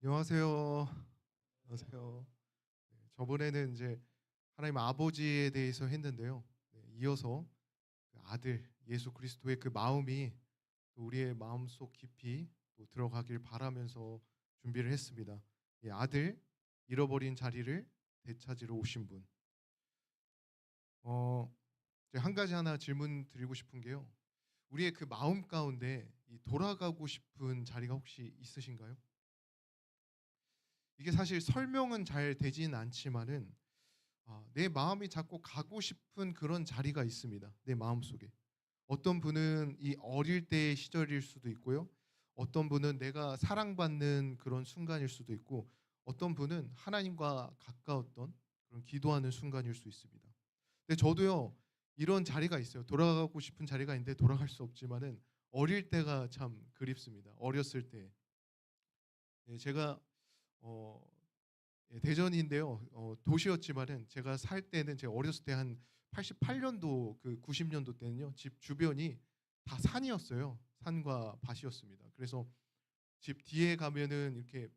안녕하세요. 안녕하세요. 네, 저번에는 이제 하나님 아버지에 대해서 했는데요. 네, 이어서 그 아들 예수 그리스도의 그 마음이 또 우리의 마음속 깊이 또 들어가길 바라면서 준비를 했습니다. 이 아들 잃어버린 자리를 되찾으러 오신 분. 어, 이제 한 가지 하나 질문 드리고 싶은 게요. 우리의 그 마음 가운데 이 돌아가고 싶은 자리가 혹시 있으신가요? 이게 사실 설명은 잘 되지는 않지만은 내 마음이 자꾸 가고 싶은 그런 자리가 있습니다. 내 마음속에. 어떤 분은 이 어릴 때의 시절일 수도 있고요. 어떤 분은 내가 사랑받는 그런 순간일 수도 있고 어떤 분은 하나님과 가까웠던 그런 기도하는 순간일 수 있습니다. 근데 저도요. 이런 자리가 있어요. 돌아가고 싶은 자리가 있는데 돌아갈 수 없지만은 어릴 때가 참 그립습니다. 어렸을 때. 예, 제가 어 예, 대전인데요. 도시였지만은 제가 살 때는 제가 어렸을 때 한 88년도 그 90년도 때는요. 집 주변이 다 산이었어요. 산과 밭이었습니다. 그래서 집 뒤에 가면은 이렇게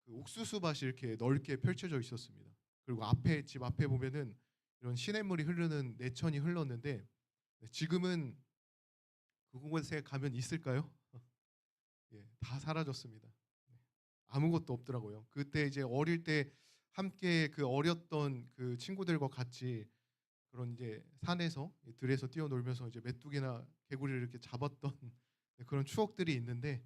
그 옥수수 밭이 이렇게 넓게 펼쳐져 있었습니다. 그리고 앞에 집 앞에 보면은 이런 시냇물이 흐르는 내천이 흘렀는데 네, 지금은 그곳에 가면 있을까요? 예, 다 사라졌습니다. 네. 아무것도 없더라고요. 그때 이제 어릴 때 함께 그 어렸던 그 친구들과 같이 그런 이제 산에서 들에서 뛰어놀면서 이제 메뚜기나 개구리를 이렇게 잡았던 네, 그런 추억들이 있는데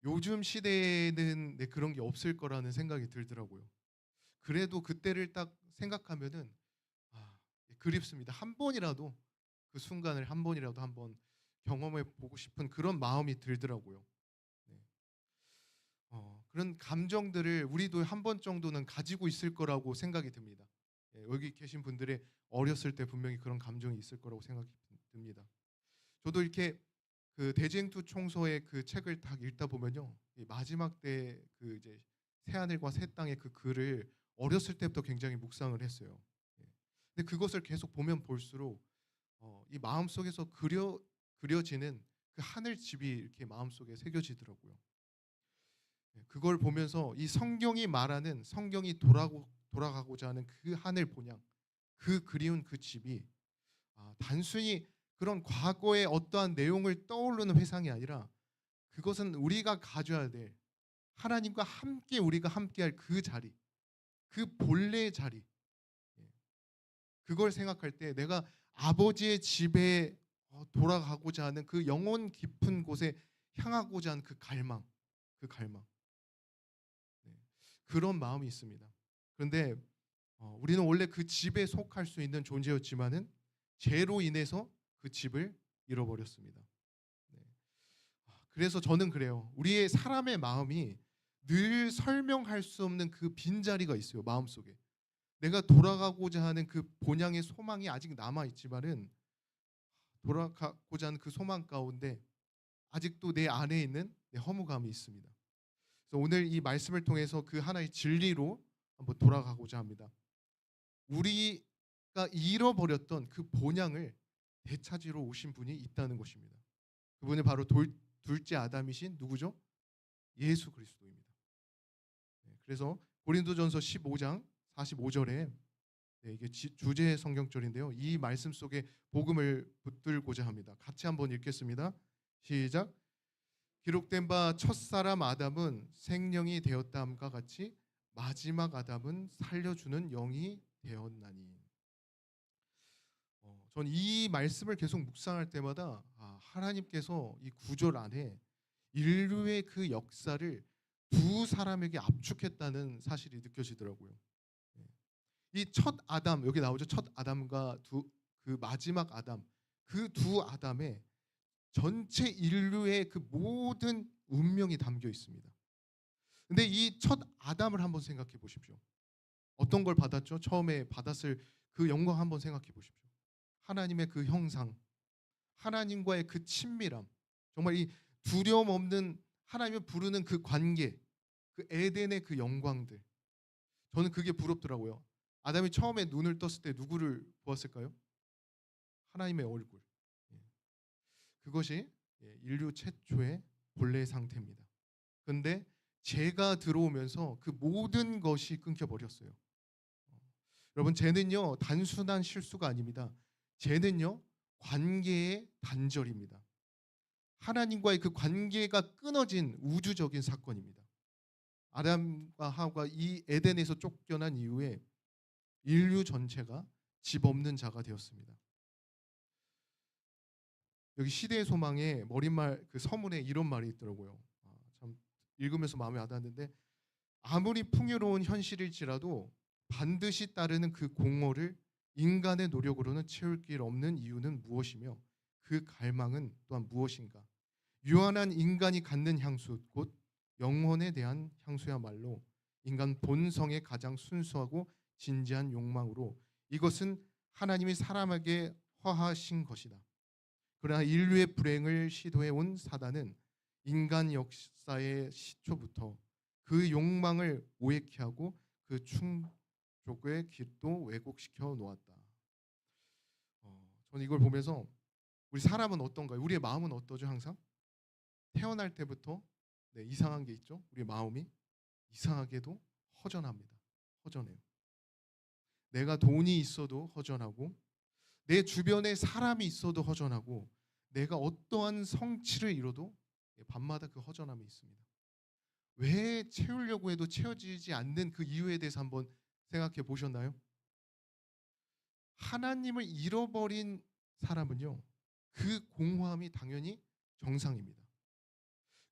요즘 시대에는 네, 그런 게 없을 거라는 생각이 들더라고요. 그래도 그때를 딱 생각하면은 아, 그립습니다. 한 번이라도 그 순간을 한 번이라도 한번 경험해 보고 싶은 그런 마음이 들더라고요. 네. 그런 감정들을 우리도 한 번 정도는 가지고 있을 거라고 생각이 듭니다. 예, 여기 계신 분들의 어렸을 때 분명히 그런 감정이 있을 거라고 생각이 듭니다. 저도 이렇게 그 대쟁투 총서의 그 책을 딱 읽다 보면요. 이 마지막 때 그 이제 새하늘과 새 땅의 그 글을 어렸을 때부터 굉장히 묵상을 했어요. 예. 근데 그것을 계속 보면 볼수록 이 마음속에서 그려지는 그 하늘 집이 이렇게 마음속에 새겨지더라고요. 예, 그걸 보면서 이 성경이 말하는 성경이 돌아가고자 하는 그 하늘 본향, 그 그리운 그 집이 단순히 그런 과거의 어떠한 내용을 떠오르는 회상이 아니라 그것은 우리가 가져야 될 하나님과 함께 우리가 함께할 그 자리, 그 본래의 자리. 예, 그걸 생각할 때 내가 아버지의 집에 돌아가고자 하는 그 영혼 깊은 곳에 향하고자 하는 그 갈망, 그 갈망. 네. 그런 마음이 있습니다. 그런데 우리는 원래 그 집에 속할 수 있는 존재였지만은 죄로 인해서 그 집을 잃어버렸습니다. 네. 그래서 저는 그래요. 우리의 사람의 마음이 늘 설명할 수 없는 그 빈자리가 있어요. 마음속에. 내가 돌아가고자 하는 그 본향의 소망이 아직 남아 있지만은 돌아가고자 하는 그 소망 가운데 아직도 내 안에 있는 내 허무감이 있습니다. 그래서 오늘 이 말씀을 통해서 그 하나의 진리로 한번 돌아가고자 합니다. 우리가 잃어버렸던 그 본향을 되찾으러 오신 분이 있다는 것입니다. 그분이 바로 둘째 아담이신 누구죠? 예수 그리스도입니다. 네, 그래서 고린도전서 15장 45절에 네, 이게 주제 성경절인데요. 이 말씀 속에 복음을 붙들고자 합니다. 같이 한번 읽겠습니다. 시작. 기록된 바 첫사람 아담은 생령이 되었다함과 같이 마지막 아담은 살려주는 영이 되었나니. 전 이 말씀을 계속 묵상할 때마다 하나님께서 이 구절 안에 인류의 그 역사를 두 사람에게 압축했다는 사실이 느껴지더라고요. 예. 이 첫 아담 여기 나오죠. 첫 아담과 그 마지막 아담 그 두 아담의 전체 인류의 그 모든 운명이 담겨 있습니다. 근데 이 첫 아담을 한번 생각해 보십시오. 어떤 걸 받았죠? 처음에 받았을 그 영광 한번 생각해 보십시오. 하나님의 그 형상, 하나님과의 그 친밀함, 정말 이 두려움 없는 하나님을 부르는 그 관계, 그 에덴의 그 영광들. 저는 그게 부럽더라고요. 아담이 처음에 눈을 떴을 때 누구를 보았을까요? 하나님의 얼굴. 예. 그것이 인류 최초의 본래 상태입니다. 그런데 죄가 들어오면서 그 모든 것이 끊겨 버렸어요. 여러분, 죄는요 단순한 실수가 아닙니다. 죄는요 관계의 단절입니다. 하나님과의 그 관계가 끊어진 우주적인 사건입니다. 아담과 하와가 이 에덴에서 쫓겨난 이후에 인류 전체가 집 없는 자가 되었습니다. 여기 시대의 소망에 머릿말 그 서문에 이런 말이 있더라고요. 참 읽으면서 마음에 와닿았는데, 아무리 풍요로운 현실일지라도 반드시 따르는 그 공허를 인간의 노력으로는 채울 길 없는 이유는 무엇이며 그 갈망은 또한 무엇인가? 유한한 인간이 갖는 향수, 곧 영혼에 대한 향수야말로 인간 본성의 가장 순수하고 진지한 욕망으로, 이것은 하나님이 사람에게 허하신 것이다. 그러나 인류의 불행을 시도해 온 사단은 인간 역사의 시초부터 그 욕망을 오해케 하고 그 충족의 길도 왜곡시켜 놓았다. 저는 이걸 보면서 우리 사람은 어떤가요? 우리의 마음은 어떠죠? 항상 태어날 때부터 이상한 게 있죠. 우리 마음이 이상하게도 허전합니다. 허전해요. 내가 돈이 있어도 허전하고, 내 주변에 사람이 있어도 허전하고, 내가 어떠한 성취를 이뤄도 밤마다 그 허전함이 있습니다. 왜 채우려고 해도 채워지지 않는 그 이유에 대해서 한번 생각해 보셨나요? 하나님을 잃어버린 사람은요, 그 공허함이 당연히 정상입니다.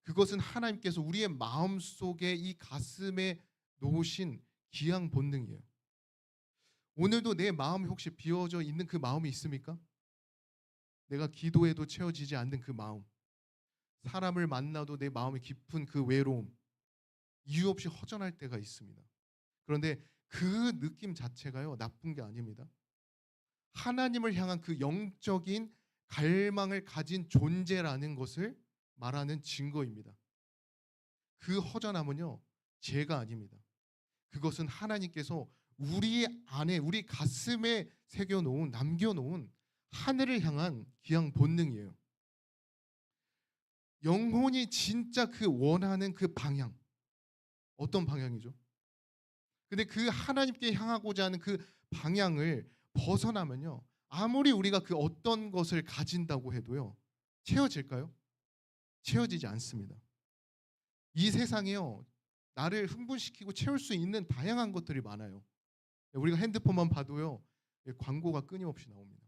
그것은 하나님께서 우리의 마음 속에, 이 가슴에 놓으신 기양 본능이에요. 오늘도 내 마음이 혹시 비워져 있는 그 마음이 있습니까? 내가 기도해도 채워지지 않는 그 마음, 사람을 만나도 내 마음이 깊은 그 외로움, 이유 없이 허전할 때가 있습니다. 그런데 그 느낌 자체가요 나쁜 게 아닙니다. 하나님을 향한 그 영적인 갈망을 가진 존재라는 것을 말하는 증거입니다. 그 허전함은요 죄가 아닙니다. 그것은 하나님께서 우리 안에, 우리 가슴에 새겨놓은, 남겨놓은 하늘을 향한 기양 본능이에요. 영혼이 진짜 그 원하는 그 방향, 어떤 방향이죠? 근데 그 하나님께 향하고자 하는 그 방향을 벗어나면요, 아무리 우리가 그 어떤 것을 가진다고 해도요 채워질까요? 채워지지 않습니다. 이 세상에요 나를 흥분시키고 채울 수 있는 다양한 것들이 많아요. 우리가 핸드폰만 봐도요 광고가 끊임없이 나옵니다.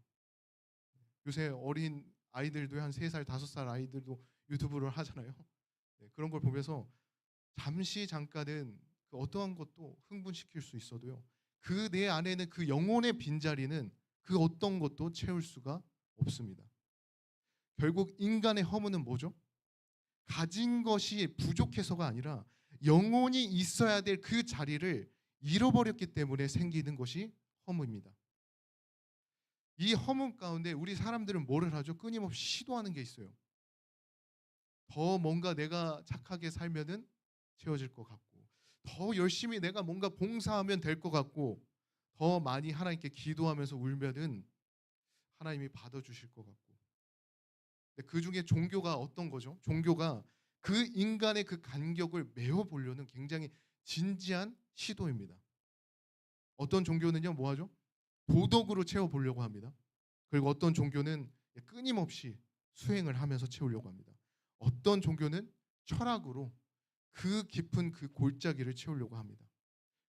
요새 어린 아이들도 한 3살, 5살 아이들도 유튜브를 하잖아요. 그런 걸 보면서 잠시 잠깐은 그 어떠한 것도 흥분시킬 수 있어도요, 그 내 안에는 그 영혼의 빈자리는 그 어떤 것도 채울 수가 없습니다. 결국 인간의 허무는 뭐죠? 가진 것이 부족해서가 아니라 영혼이 있어야 될 그 자리를 잃어버렸기 때문에 생기는 것이 허무입니다. 이 허문 가운데 우리 사람들은 뭐를 하죠? 끊임없이 시도하는 게 있어요. 더 뭔가 내가 착하게 살면은 채워질 것 같고, 더 열심히 내가 뭔가 봉사하면 될 것 같고, 더 많이 하나님께 기도하면서 울면은 하나님이 받아주실 것 같고. 근데 그 중에 종교가 어떤 거죠? 종교가 그 인간의 그 간격을 메워보려는 굉장히 진지한 시도입니다. 어떤 종교는요 뭐 하죠? 도덕으로 채워보려고 합니다. 그리고 어떤 종교는 끊임없이 수행을 하면서 채우려고 합니다. 어떤 종교는 철학으로 그 깊은 그 골짜기를 채우려고 합니다.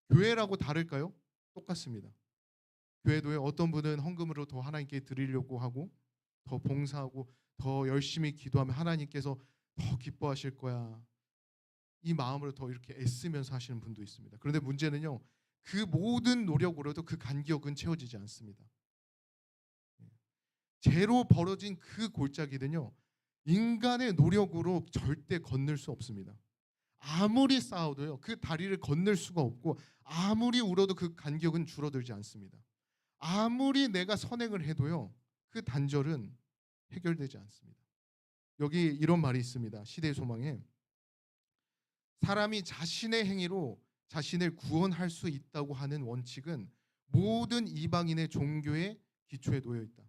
교회라고 다를까요? 똑같습니다. 교회도요 어떤 분은 헌금으로 더 하나님께 드리려고 하고, 더 봉사하고, 더 열심히 기도하면 하나님께서 더 기뻐하실 거야, 이 마음으로 더 이렇게 애쓰면서 하시는 분도 있습니다. 그런데 문제는요 그 모든 노력으로도 그 간격은 채워지지 않습니다. 죄로 벌어진 그 골짜기는요 인간의 노력으로 절대 건널 수 없습니다. 아무리 싸워도요 그 다리를 건널 수가 없고, 아무리 울어도 그 간격은 줄어들지 않습니다. 아무리 내가 선행을 해도요 그 단절은 해결되지 않습니다. 여기 이런 말이 있습니다. 시대의 소망에, 사람이 자신의 행위로 자신을 구원할 수 있다고 하는 원칙은 모든 이방인의 종교의 기초에 놓여 있다.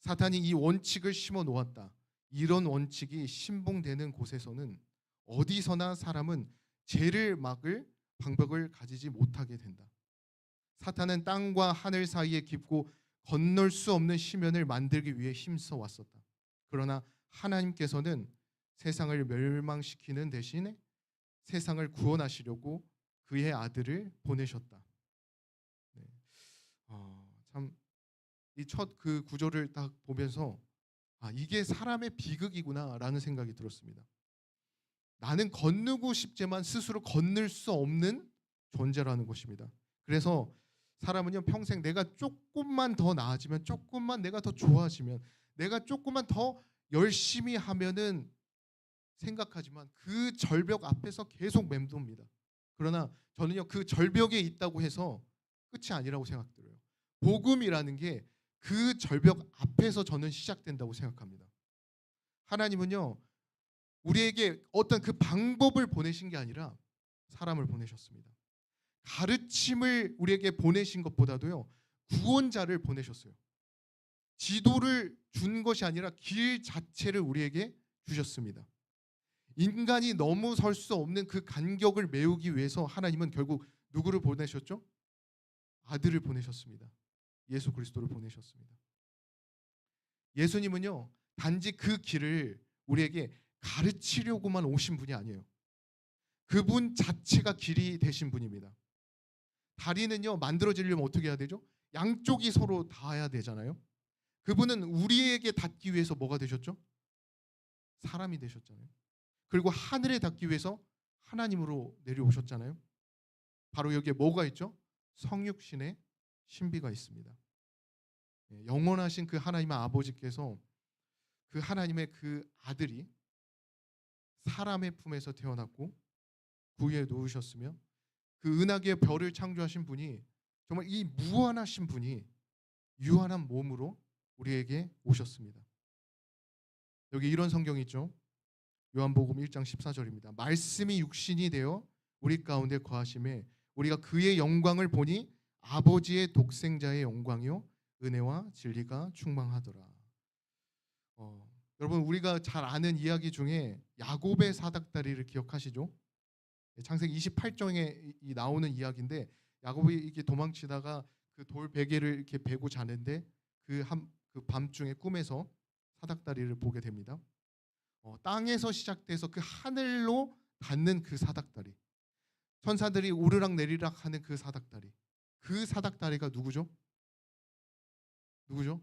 사탄이 이 원칙을 심어 놓았다. 이런 원칙이 신봉되는 곳에서는 어디서나 사람은 죄를 막을 방법을 가지지 못하게 된다. 사탄은 땅과 하늘 사이에 깊고 건널 수 없는 시면을 만들기 위해 힘써 왔었다. 그러나 하나님께서는 세상을 멸망시키는 대신에 세상을 구원하시려고 그의 아들을 보내셨다. 네. 참 이 첫 그 구절을 딱 보면서 이게 사람의 비극이구나라는 생각이 들었습니다. 나는 건너고 싶지만 스스로 건널 수 없는 존재라는 것입니다. 그래서 사람은요 평생 내가 조금만 더 나아지면, 조금만 내가 더 좋아지면, 내가 조금만 더 열심히 하면은 생각하지만 그 절벽 앞에서 계속 맴돕니다. 그러나 저는요 그 절벽에 있다고 해서 끝이 아니라고 생각들어요. 복음이라는 게 그 절벽 앞에서 저는 시작된다고 생각합니다. 하나님은요 우리에게 어떤 그 방법을 보내신 게 아니라 사람을 보내셨습니다. 가르침을 우리에게 보내신 것보다도요 구원자를 보내셨어요. 지도를 준 것이 아니라 길 자체를 우리에게 주셨습니다. 인간이 넘어설 수 없는 그 간격을 메우기 위해서 하나님은 결국 누구를 보내셨죠? 아들을 보내셨습니다. 예수 그리스도를 보내셨습니다. 예수님은요 단지 그 길을 우리에게 가르치려고만 오신 분이 아니에요. 그분 자체가 길이 되신 분입니다. 다리는요 만들어지려면 어떻게 해야 되죠? 양쪽이 서로 닿아야 되잖아요. 그분은 우리에게 닿기 위해서 뭐가 되셨죠? 사람이 되셨잖아요. 그리고 하늘에 닿기 위해서 하나님으로 내려오셨잖아요. 바로 여기에 뭐가 있죠? 성육신의 신비가 있습니다. 영원하신 그 하나님의 아버지께서 그 하나님의 그 아들이 사람의 품에서 태어났고 구유에 놓으셨으며 그 은하계의 별을 창조하신 분이 정말 이 무한하신 분이 유한한 몸으로 우리에게 오셨습니다. 여기 이런 성경이 있죠. 요한복음 1장 14절입니다. 말씀이 육신이 되어 우리 가운데 거하심에 우리가 그의 영광을 보니 아버지의 독생자의 영광이요 은혜와 진리가 충만하더라. 여러분 우리가 잘 아는 이야기 중에 야곱의 사닥다리를 기억하시죠? 창세기 28장에 나오는 이야기인데 야곱이 이렇게 도망치다가 그 돌 베개를 이렇게 베고 자는데 그 밤중에 꿈에서 사닥다리를 보게 됩니다. 땅에서 시작돼서 그 하늘로 닿는 그 사닥다리, 천사들이 오르락 내리락 하는 그 사닥다리, 그 사닥다리가 누구죠? 누구죠?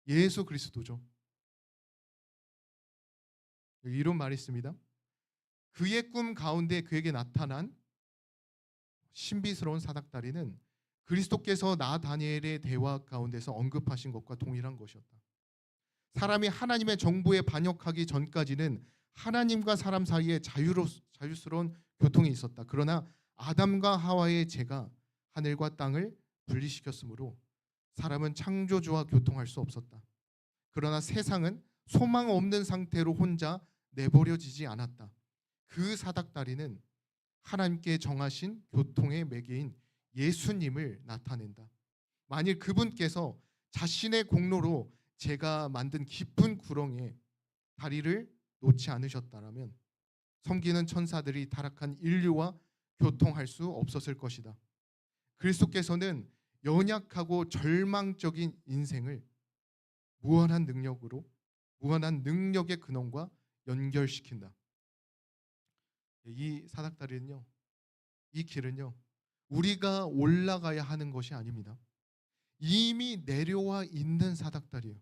예수 그리스도죠. 이런 말이 있습니다. 그의 꿈 가운데 그에게 나타난 신비스러운 사닥다리는 그리스도께서 나 다니엘의 대화 가운데서 언급하신 것과 동일한 것이었다. 사람이 하나님의 정보에 반역하기 전까지는 하나님과 사람 사이에 자유스러운 교통이 있었다. 그러나 아담과 하와의 죄가 하늘과 땅을 분리시켰으므로 사람은 창조주와 교통할 수 없었다. 그러나 세상은 소망 없는 상태로 혼자 내버려지지 않았다. 그 사닥다리는 하나님께 정하신 교통의 매개인 예수님을 나타낸다. 만일 그분께서 자신의 공로로 제가 만든 깊은 구렁에 다리를 놓지 않으셨다면 섬기는 천사들이 타락한 인류와 교통할 수 없었을 것이다. 그리스도께서는 연약하고 절망적인 인생을 무한한 능력으로, 무한한 능력의 근원과 연결시킨다. 이 사닥다리는요, 이 길은요, 우리가 올라가야 하는 것이 아닙니다. 이미 내려와 있는 사닥다리예요.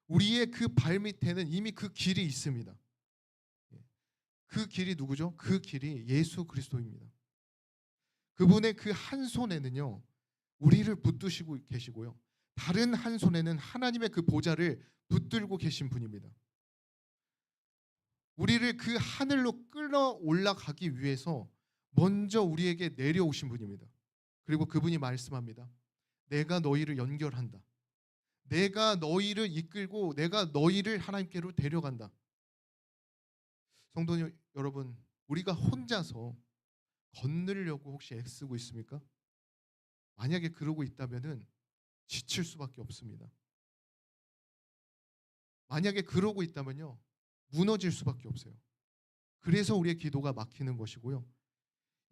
우리의 그 발밑에는 이미 그 길이 있습니다. 그 길이 누구죠? 그 길이 예수 그리스도입니다. 그분의 그 한 손에는요 우리를 붙드시고 계시고요, 다른 한 손에는 하나님의 그 보좌를 붙들고 계신 분입니다. 우리를 그 하늘로 끌어 올라가기 위해서 먼저 우리에게 내려오신 분입니다. 그리고 그분이 말씀합니다. 내가 너희를 연결한다. 내가 너희를 이끌고 내가 너희를 하나님께로 데려간다. 성도 여러분, 우리가 혼자서 건너려고 혹시 애쓰고 있습니까? 만약에 그러고 있다면은 지칠 수밖에 없습니다. 만약에 그러고 있다면요 무너질 수밖에 없어요. 그래서 우리의 기도가 막히는 것이고요.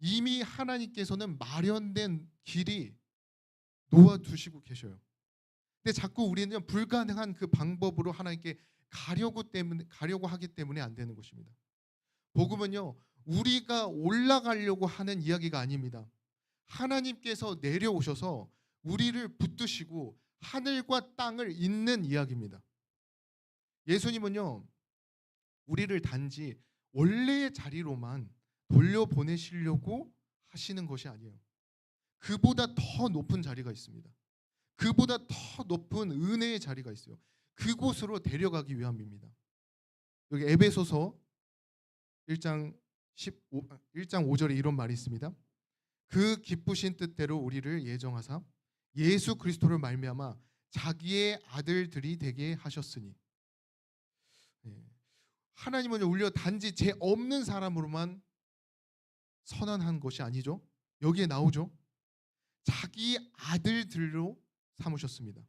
이미 하나님께서는 마련된 길이 놓아두시고 계셔요. 근데 자꾸 우리는 불가능한 그 방법으로 하나님께 가려고 하기 때문에 안 되는 것입니다. 복음은요, 우리가 올라가려고 하는 이야기가 아닙니다. 하나님께서 내려오셔서 우리를 붙드시고 하늘과 땅을 잇는 이야기입니다. 예수님은요, 우리를 단지 원래의 자리로만 돌려보내시려고 하시는 것이 아니에요. 그보다 더 높은 자리가 있습니다. 그보다 더 높은 은혜의 자리가 있어요. 그곳으로 데려가기 위함입니다. 여기 에베소서 1장 5절에 이런 말이 있습니다. 그 기쁘신 뜻대로 우리를 예정하사 예수 그리스도를 말미암아 자기의 아들들이 되게 하셨으니. 하나님은 우리가 단지 죄 없는 사람으로만 선언한 것이 아니죠. 여기에 나오죠. 자기 아들들로 삼으셨습니다.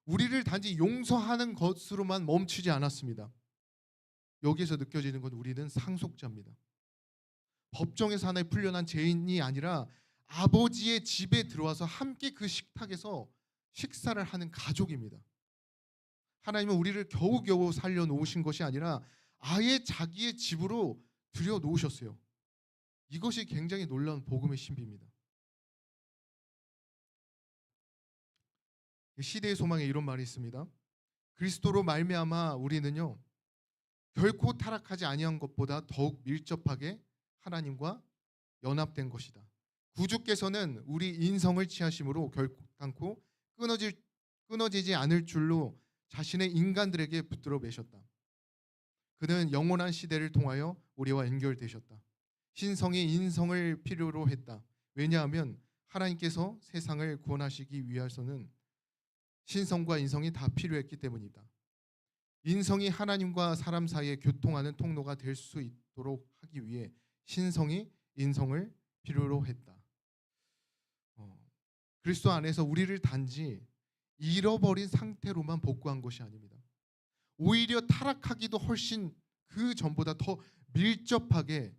우리를 단지 용서하는 것으로만 멈추지 않았습니다. 여기에서 느껴지는 건 우리는 상속자입니다. 법정에서 하나의 풀려난 죄인이 아니라 아버지의 집에 들어와서 함께 그 식탁에서 식사를 하는 가족입니다. 하나님은 우리를 겨우겨우 살려놓으신 것이 아니라 아예 자기의 집으로 들여놓으셨어요. 이것이 굉장히 놀라운 복음의 신비입니다. 시대의 소망에 이런 말이 있습니다. 그리스도로 말미암아 우리는요, 결코 타락하지 아니한 것보다 더욱 밀접하게 하나님과 연합된 것이다. 구주께서는 우리 인성을 취하심으로 결코 끊어지지 않을 줄로 자신의 인간들에게 붙들어 매셨다. 그는 영원한 시대를 통하여 우리와 연결되셨다. 신성이 인성을 필요로 했다. 왜냐하면 하나님께서 세상을 구원하시기 위해서는 신성과 인성이 다 필요했기 때문이다. 인성이 하나님과 사람 사이에 교통하는 통로가 될 수 있도록 하기 위해 신성이 인성을 필요로 했다. 그리스도 안에서 우리를 단지 잃어버린 상태로만 복구한 것이 아닙니다. 오히려 타락하기도 훨씬 그 전보다 더 밀접하게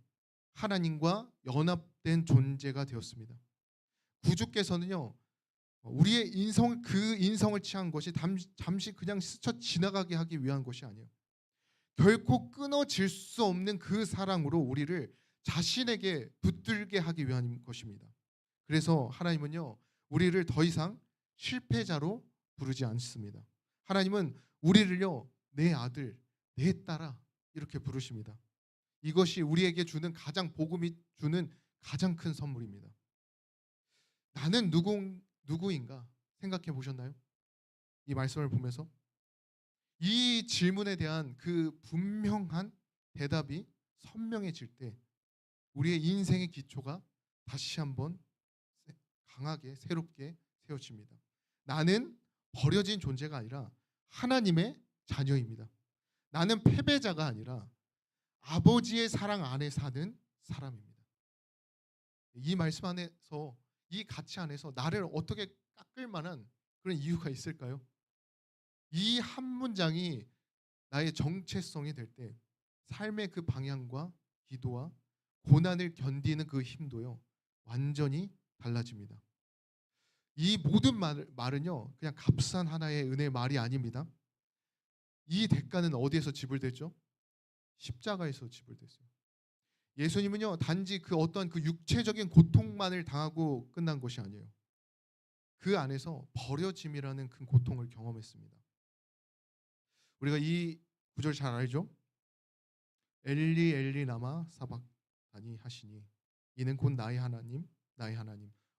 하나님과 연합된 존재가 되었습니다. 구주께서는요, 우리의 그 인성을 취한 것이 잠시 그냥 스쳐 지나가게 하기 위한 것이 아니에요. 결코 끊어질 수 없는 그 사랑으로 우리를 자신에게 붙들게 하기 위한 것입니다. 그래서 하나님은요, 우리를 더 이상 실패자로 부르지 않습니다. 하나님은 우리를요, 내 아들, 내 딸아 이렇게 부르십니다. 이것이 우리에게 주는 복음이 주는 가장 큰 선물입니다. 나는 누구인가 생각해 보셨나요? 이 말씀을 보면서 이 질문에 대한 그 분명한 대답이 선명해질 때 우리의 인생의 기초가 다시 한번 강하게 새롭게 세워집니다. 나는 버려진 존재가 아니라 하나님의 자녀입니다. 나는 패배자가 아니라 아버지의 사랑 안에 사는 사람입니다. 이 말씀 안에서, 이 가치 안에서 나를 어떻게 깎을 만한 그런 이유가 있을까요? 이 한 문장이 나의 정체성이 될 때 삶의 그 방향과 기도와 고난을 견디는 그 힘도요, 완전히 달라집니다. 이 모든 말은요, 그냥 값싼 하나의 은혜의 말이 아닙니다. 이 대가는 어디에서 지불됐죠? 십자가에서 지불됐어요. 예수님은요, 단지 그 어떤 그 육체적인 고통만을 당하고 끝난 것이 아니에요. 그 안에서 버려짐이라는 큰 고통을 경험했습니다. 우리가 이 구절 잘 알죠? 엘리 엘리 라마 사박다니 하시니 이는 곧 나의 하나님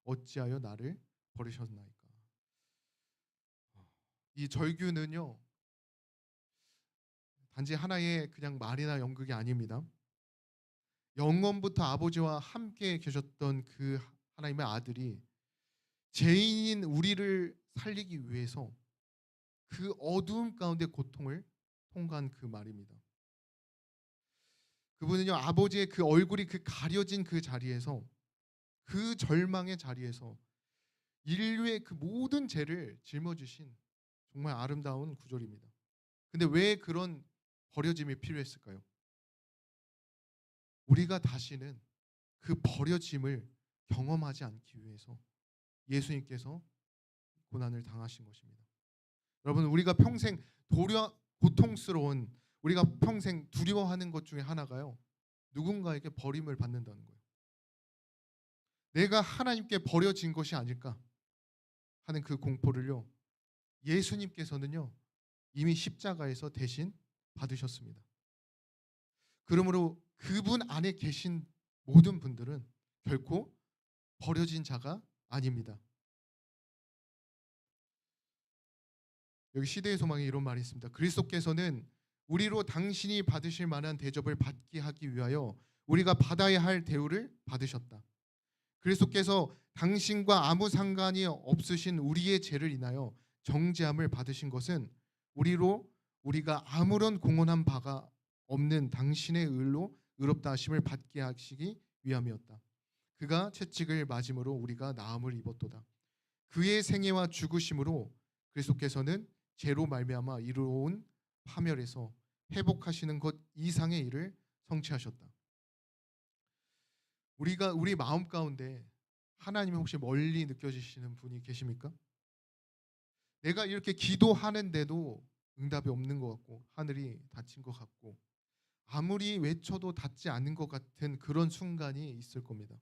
어찌하여 나를 버리셨나이까. 이 절규는요, 단지 하나의 그냥 말이나 연극이 아닙니다. 영원부터 아버지와 함께 계셨던 그 하나님의 아들이 죄인인 우리를 살리기 위해서 그 어두움 가운데 고통을 통과한 그 말입니다. 그분은요, 아버지의 그 얼굴이 그 가려진 그 자리에서, 그 절망의 자리에서 인류의 그 모든 죄를 짊어지신 정말 아름다운 구절입니다. 근데 왜 그런 버려짐이 필요했을까요? 우리가 다시는 그 버려짐을 경험하지 않기 위해서 예수님께서 고난을 당하신 것입니다. 여러분, 우리가 평생 고통스러운, 우리가 평생 두려워하는 것 중에 하나가요, 누군가에게 버림을 받는다는 거예요. 내가 하나님께 버려진 것이 아닐까 하는 그 공포를요, 예수님께서는요 이미 십자가에서 대신 받으셨습니다. 그러므로 그분 안에 계신 모든 분들은 결코 버려진 자가 아닙니다. 여기 시대의 소망에 이런 말이 있습니다. 그리스도께서는 우리로 당신이 받으실 만한 대접을 받게 하기 위하여 우리가 받아야 할 대우를 받으셨다. 그리스도께서 당신과 아무 상관이 없으신 우리의 죄를 인하여 정죄함을 받으신 것은 우리가 아무런 공헌한 바가 없는 당신의 의로 의롭다 하심을 받게 하시기 위함이었다. 그가 채찍을 맞음으로 우리가 나음을 입었도다. 그의 생애와 죽으심으로 그리스도께서는 죄로 말미암아 이루어온 파멸에서 회복하시는 것 이상의 일을 성취하셨다. 우리 마음 가운데 하나님이 혹시 멀리 느껴지시는 분이 계십니까? 내가 이렇게 기도하는데도 응답이 없는 것 같고, 하늘이 닫힌 것 같고, 아무리 외쳐도 닿지 않는 것 같은 그런 순간이 있을 겁니다.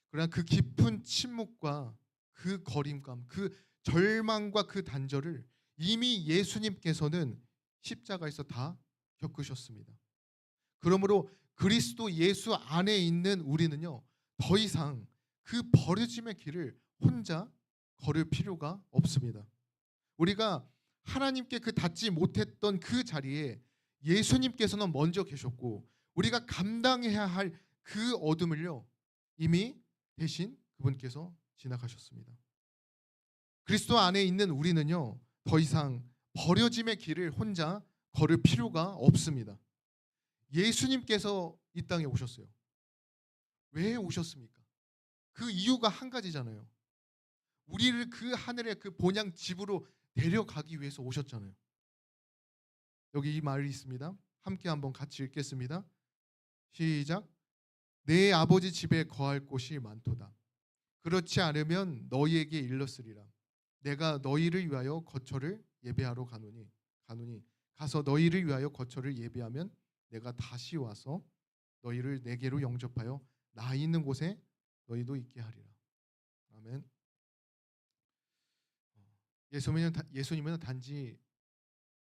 그러나 그 깊은 침묵과 그 거림감, 그 절망과 그 단절을 이미 예수님께서는 십자가에서 다 겪으셨습니다. 그러므로 그리스도 예수 안에 있는 우리는요, 더 이상 그 버려짐의 길을 혼자 걸을 필요가 없습니다. 우리가 하나님께 그 닿지 못했던 그 자리에 예수님께서는 먼저 계셨고, 우리가 감당해야 할 그 어둠을요 이미 대신 그분께서 지나가셨습니다. 그리스도 안에 있는 우리는요 더 이상 버려짐의 길을 혼자 걸을 필요가 없습니다. 예수님께서 이 땅에 오셨어요. 왜 오셨습니까? 그 이유가 한 가지잖아요. 우리를 그 하늘의 그 본향 집으로 데려가기 위해서 오셨잖아요. 여기 이 말이 있습니다. 함께 한번 같이 읽겠습니다. 시작. 내 아버지 집에 거할 곳이 많도다. 그렇지 않으면 너희에게 일렀으리라. 내가 너희를 위하여 거처를 예배하러 가노니 가서 너희를 위하여 거처를 예배하면 내가 다시 와서 너희를 내게로 영접하여 나 있는 곳에 너희도 있게 하리라. 아멘. 예수님은 단지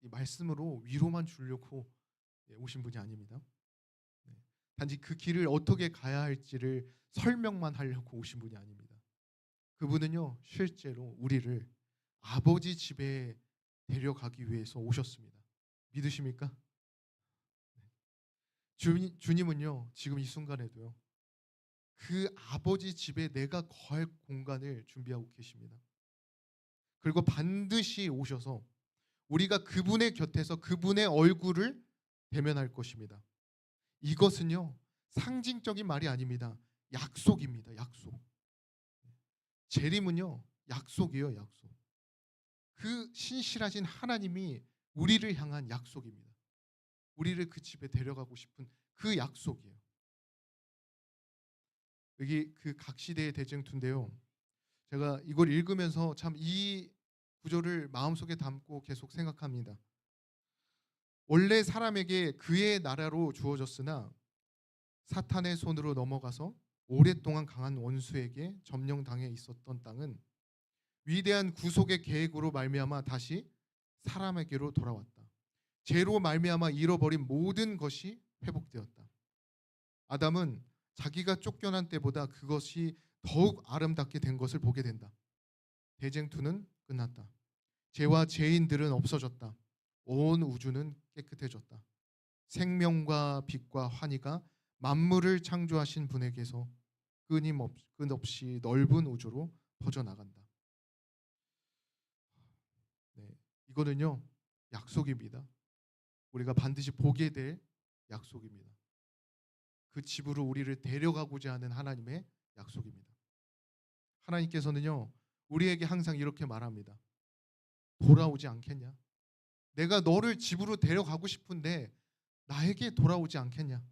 이 말씀으로 위로만 주려고 오신 분이 아닙니다. 단지 그 길을 어떻게 가야 할지를 설명만 하려고 오신 분이 아닙니다. 그분은요 실제로 우리를 아버지 집에 데려가기 위해서 오셨습니다. 믿으십니까? 주님은요 지금 이 순간에도요 그 아버지 집에 내가 거할 공간을 준비하고 계십니다. 그리고 반드시 오셔서 우리가 그분의 곁에서 그분의 얼굴을 대면할 것입니다. 이것은요 상징적인 말이 아닙니다. 약속입니다. 약속. 재림은요 약속이에요. 약속. 그 신실하신 하나님이 우리를 향한 약속입니다. 우리를 그 집에 데려가고 싶은 그 약속이에요. 여기 그 각 시대의 대쟁투인데요. 제가 이걸 읽으면서 참 이 구절을 마음속에 담고 계속 생각합니다. 원래 사람에게 그의 나라로 주어졌으나 사탄의 손으로 넘어가서 오랫동안 강한 원수에게 점령당해 있었던 땅은 위대한 구속의 계획으로 말미암아 다시 사람에게로 돌아왔다. 죄로 말미암아 잃어버린 모든 것이 회복되었다. 아담은 자기가 쫓겨난 때보다 그것이 더욱 아름답게 된 것을 보게 된다. 대쟁투는 끝났다. 죄와 죄인들은 없어졌다. 온 우주는 깨끗해졌다. 생명과 빛과 환희가 만물을 창조하신 분에게서 끝없이 넓은 우주로 퍼져나간다. 이거는요 약속입니다. 우리가 반드시 보게 될 약속입니다. 그 집으로 우리를 데려가고자 하는 하나님의 약속입니다. 하나님께서는요 우리에게 항상 이렇게 말합니다. 돌아오지 않겠냐? 내가 너를 집으로 데려가고 싶은데 나에게 돌아오지 않겠냐?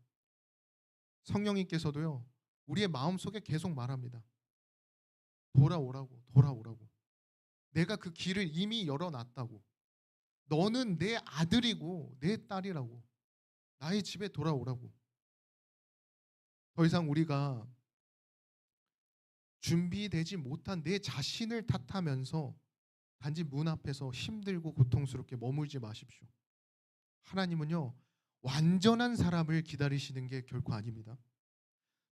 성령님께서도요. 우리의 마음속에 계속 말합니다. 돌아오라고. 돌아오라고. 내가 그 길을 이미 열어 놨다고. 너는 내 아들이고 내 딸이라고. 나의 집에 돌아오라고. 더 이상 우리가 준비되지 못한 내 자신을 탓하면서 단지 문 앞에서 힘들고 고통스럽게 머물지 마십시오. 하나님은요. 완전한 사람을 기다리시는 게 결코 아닙니다.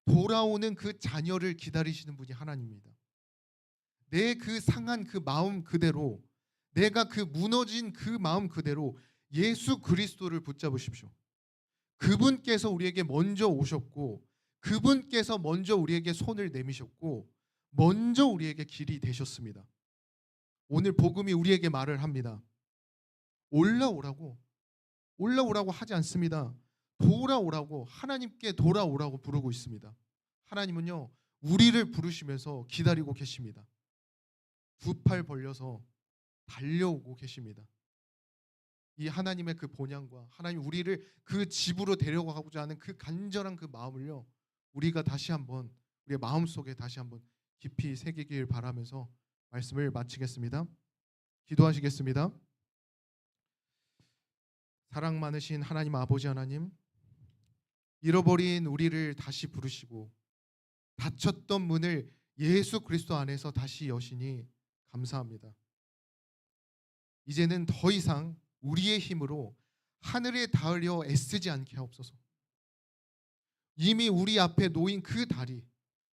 돌아오는 그 자녀를 기다리시는 분이 하나님입니다. 내 그 상한 그 마음 그대로, 내가 그 무너진 그 마음 그대로 예수 그리스도를 붙잡으십시오. 그분께서 우리에게 먼저 오셨고, 그분께서 먼저 우리에게 손을 내미셨고, 먼저 우리에게 길이 되셨습니다. 오늘 복음이 우리에게 말을 합니다. 올라오라고. 올라오라고 하지 않습니다. 돌아오라고, 하나님께 돌아오라고 부르고 있습니다. 하나님은요. 우리를 부르시면서 기다리고 계십니다. 두 팔 벌려서 달려오고 계십니다. 이 하나님의 그 본향과 하나님 우리를 그 집으로 데려가고자 하는 그 간절한 그 마음을요. 우리가 다시 한번 우리의 마음속에 다시 한번 깊이 새기길 바라면서 말씀을 마치겠습니다. 기도하시겠습니다. 사랑 많으신 하나님 아버지 하나님, 잃어버린 우리를 다시 부르시고 닫혔던 문을 예수 그리스도 안에서 다시 여시니 감사합니다. 이제는 더 이상 우리의 힘으로 하늘에 닿으려 애쓰지 않게 하옵소서. 이미 우리 앞에 놓인 그 다리,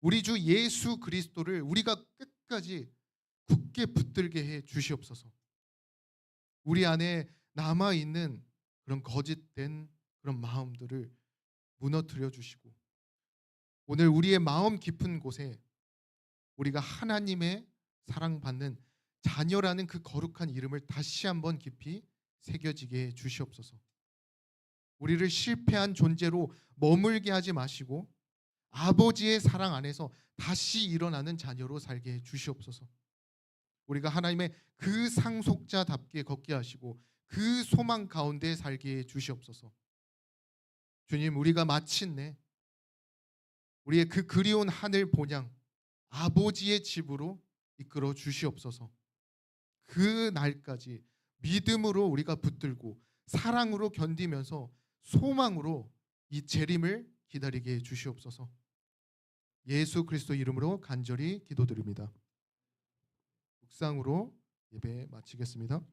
우리 주 예수 그리스도를 우리가 끝까지 굳게 붙들게 해 주시옵소서. 우리 안에 남아 있는 그런 거짓된 그런 마음들을 무너뜨려 주시고, 오늘 우리의 마음 깊은 곳에 우리가 하나님의 사랑받는 자녀라는 그 거룩한 이름을 다시 한번 깊이 새겨지게 해 주시옵소서. 우리를 실패한 존재로 머물게 하지 마시고 아버지의 사랑 안에서 다시 일어나는 자녀로 살게 해 주시옵소서. 우리가 하나님의 그 상속자답게 걷게 하시고 그 소망 가운데 살게 해 주시옵소서. 주님, 우리가 마침내 우리의 그 그리운 하늘 본향 아버지의 집으로 이끌어 주시옵소서. 그 날까지 믿음으로 우리가 붙들고 사랑으로 견디면서 소망으로 이 재림을 기다리게 해 주시옵소서. 예수 그리스도 이름으로 간절히 기도드립니다. 묵상으로 예배 마치겠습니다.